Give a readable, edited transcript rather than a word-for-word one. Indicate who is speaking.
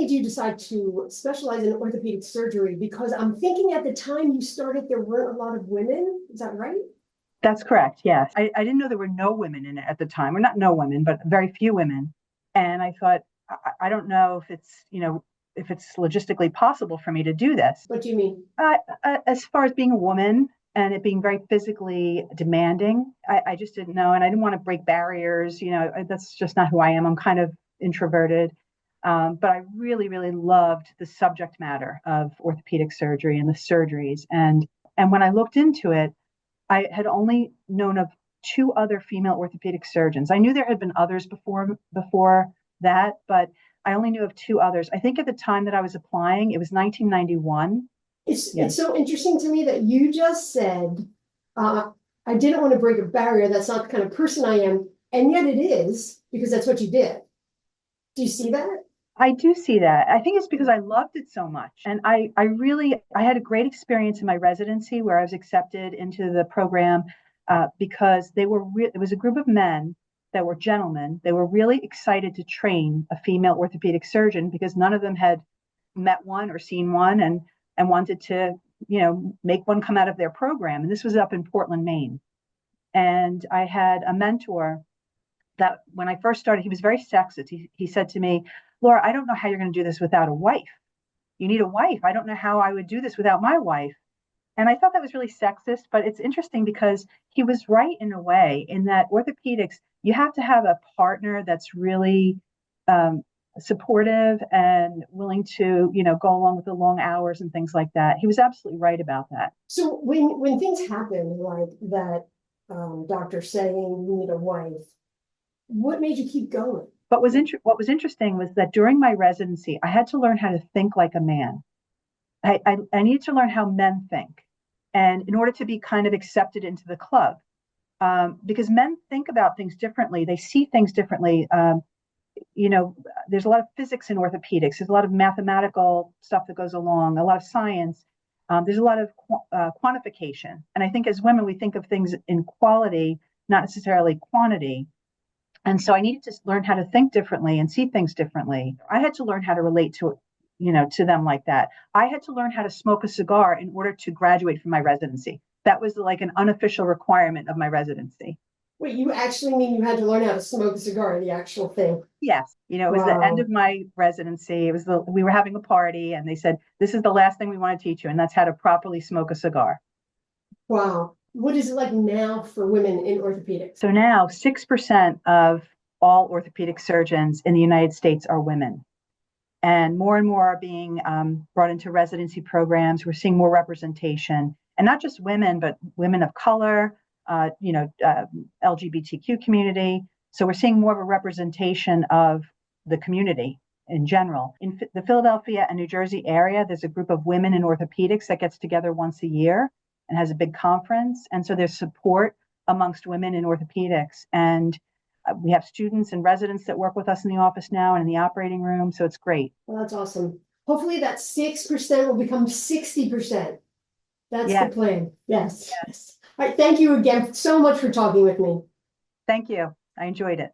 Speaker 1: made you decide to specialize in orthopedic surgery? Because I'm thinking at the time you started, there weren't a lot of women. Is that right?
Speaker 2: That's correct. Yes. I didn't know there were no women in it at the time, or not no women, but very few women. And I thought, I don't know if if it's logistically possible for me to do this.
Speaker 1: What do you mean?
Speaker 2: As far as being a woman and it being very physically demanding, I just didn't know. And I didn't want to break barriers. That's just not who I am. I'm kind of introverted. But I really, really loved the subject matter of orthopedic surgery and the surgeries. And when I looked into it, I had only known of two other female orthopedic surgeons. I knew there had been others before that, but I only knew of two others. I think at the time that I was applying, it was 1991.
Speaker 1: It's so interesting to me that you just said, I didn't want to break a barrier. That's not the kind of person I am. And yet it is, because that's what you did. Do you see that?
Speaker 2: I do see that. I think it's because I loved it so much. And I had a great experience in my residency where I was accepted into the program because it was a group of men that were gentlemen. They were really excited to train a female orthopedic surgeon because none of them had met one or seen one and wanted to, make one come out of their program. And this was up in Portland, Maine. And I had a mentor that when I first started, he was very sexist. He said to me, Laura, I don't know how you're going to do this without a wife. You need a wife. I don't know how I would do this without my wife. And I thought that was really sexist, but it's interesting because he was right in a way in that orthopedics, you have to have a partner that's really supportive and willing to, go along with the long hours and things like that. He was absolutely right about that.
Speaker 1: So when things happen like that, doctor saying you need a wife, what made you keep going?
Speaker 2: But what was interesting was that during my residency, I had to learn how to think like a man. I needed to learn how men think, and in order to be kind of accepted into the club, because men think about things differently, they see things differently. There's a lot of physics in orthopedics. There's a lot of mathematical stuff that goes along, a lot of science. There's a lot of quantification, and I think as women we think of things in quality, not necessarily quantity. And so I needed to learn how to think differently and see things differently. I had to learn how to relate to them like that. I had to learn how to smoke a cigar in order to graduate from my residency. That was like an unofficial requirement of my residency.
Speaker 1: Wait, you actually mean you had to learn how to smoke a cigar, the actual thing?
Speaker 2: Yes. It was the end of my residency. We were having a party and they said, this is the last thing we want to teach you. And that's how to properly smoke a cigar.
Speaker 1: Wow. What is it like now for women in orthopedics?
Speaker 2: So now 6% of all orthopedic surgeons in the United States are women. And more are being brought into residency programs. We're seeing more representation, and not just women, but women of color, LGBTQ community. So we're seeing more of a representation of the community in general. In the Philadelphia and New Jersey area, there's a group of women in orthopedics that gets together once a year and has a big conference. And so there's support amongst women in orthopedics. And we have students and residents that work with us in the office now and in the operating room. So it's great.
Speaker 1: Well, that's awesome. Hopefully that 6% will become 60%. That's the plan. Yes. All right. Thank you again so much for talking with me.
Speaker 2: Thank you. I enjoyed it.